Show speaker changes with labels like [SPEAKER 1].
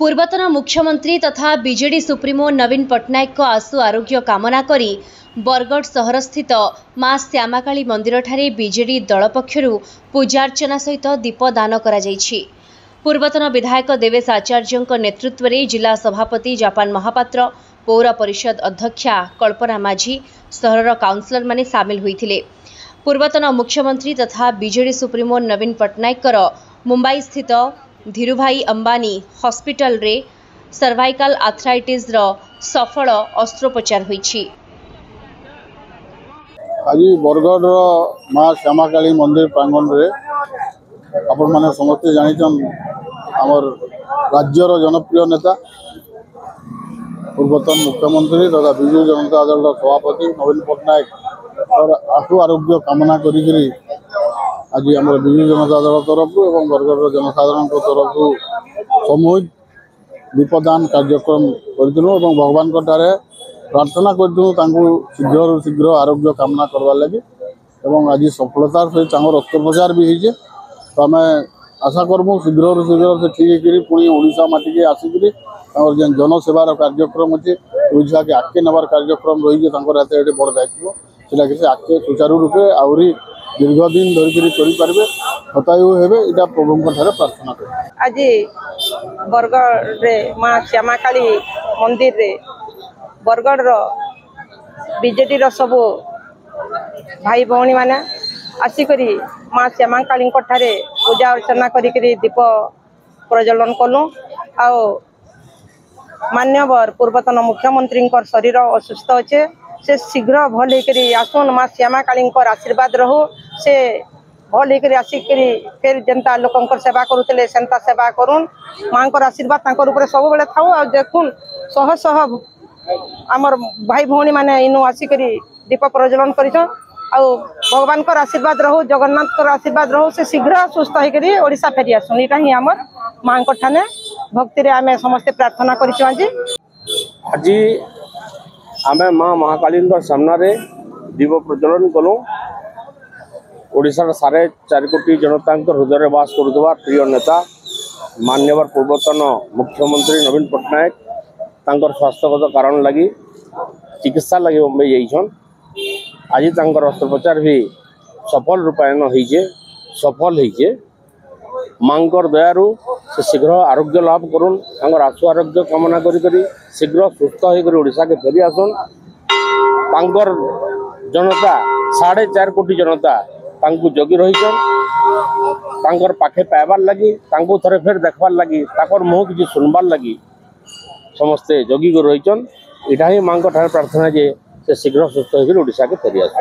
[SPEAKER 1] पूर्वतन मुख्यमंत्री तथा बीजेडी सुप्रीमो नवीन पट्टनायक को आशु आरोग्य कामना करी बरगढ़ सहर स्थित मां श्यामाकाली मंदिर ठारे बीजेडी दल पक्षरु पूजार्चना सहित दीपदान करा जायछि। पूर्वतन विधायक देवेश आचार्य नेतृत्व में जिला सभापति जापान महापात्र, पौर परिषद अध्यक्षा कल्पना माझी, सहरर काउंसिलर माने सामिल होइथिले। पूर्वतन मुख्यमंत्री तथा बीजेडी सुप्रीमो नवीन पट्टनायक मुंबई स्थित धीरूभाई अंबानी हॉस्पिटल रे सर्वाइकल आर्थराइटिस सफल अस्त्रोपचार होइछि।
[SPEAKER 2] आज बरगढ़ माँ श्यामाकाली मंदिर प्रांगण रे आपण माने समस्त जानिछन हमर राज्यर जनप्रिय नेता पूर्वतन मुख्यमंत्री तथा विजु जनता दल सभापति नवीन पट्टनायक और आशु आरोग्य कामना करी आज आम विजु जनता दल तरफ और बरगढ़ जनसाधारण तरफ सामूहिक दीपदान कार्यक्रम करूँ और भगवान प्रार्थना करूँ शीघ्र शीघ्र आरोग्य कामना करवा लगे और आज सफलतार सहित अस्त्रोपचार भी होइए। तो आम आशा करमु शीघ्र शीघ्र से ठीक है पुणी ओडिशा माटी के आसिक जेन जनसेवार कार्यक्रम अच्छे ओडिशा के आगे नबार कार्यक्रम रही है बड़ दायित्व से आगे सुचारू रूपे आहरी दीर्घदिन धरिके हतायु हेबे इटा प्रभु ठारे प्रार्थना कर।
[SPEAKER 3] आज बरगढ़ रे माँ श्यामाकाली मंदिर रे बरगढ़ बीजेडी सब भाई भौणी माने आसिकरी माँ श्यामाकाली ठारे पूजा अर्चना करी दीप प्रज्वलन कलु। आ मान्यवर पूर्वतन मुख्यमंत्री शरीर असुस्थ अच्छे से शीघ्र भल होकर आसुन माँ श्यामाकाली आशीर्वाद रहू से भल होकर आसिक फिर जनता लोक सेवा करुले सेंता सेवा करुन माँ आशीर्वाद सब बेले था। आ देखुन शह शह आमर भाई भौणी माने इनु आसिक दीप प्रज्वलन कर भगवान आशीर्वाद रहू जगन्नाथ आशीर्वाद रहू से शीघ्र सुस्थ होकर ओडिशा फेरी आसुन यहाँ ही आमर माँ ठाने भक्ति आम समस्ते प्रार्थना कर।
[SPEAKER 4] आज आमे माँ महाकाली सामने दीप प्रज्वलन कलु। ओडिशार 4.5 कोटी जनता हृदय बास करुवा प्रिय नेता मान्यवर पूर्वतन मुख्यमंत्री नवीन पट्टनायक तांकर स्वास्थ्यगत कारण लगी चिकित्सा लगी मुंबई जाइछन। आज तांकर अस्त्रोपचार भी सफल रूपायन होइछे सफल होइछे। मांकर दयारु से शीघ्र आरोग्य लाभ करुन तांकर आशु आरोग्य कामना करी शीघ्र सुस्थ होकर ओडिशा के फेरी आसन। तांकर जनता 4.5 कोटी जनता तांकु जगी रहीछन तांकर पाखे पाइबार लगी तांकु थरे फेर देखबार लगी ताकर मुह किछि सुनबार लगी समस्ते जगी रहीछन। इटा ही मांकर ठारे प्रार्थना जे से शीघ्र सुस्थ होकर ओडिशा के फेरी आसन।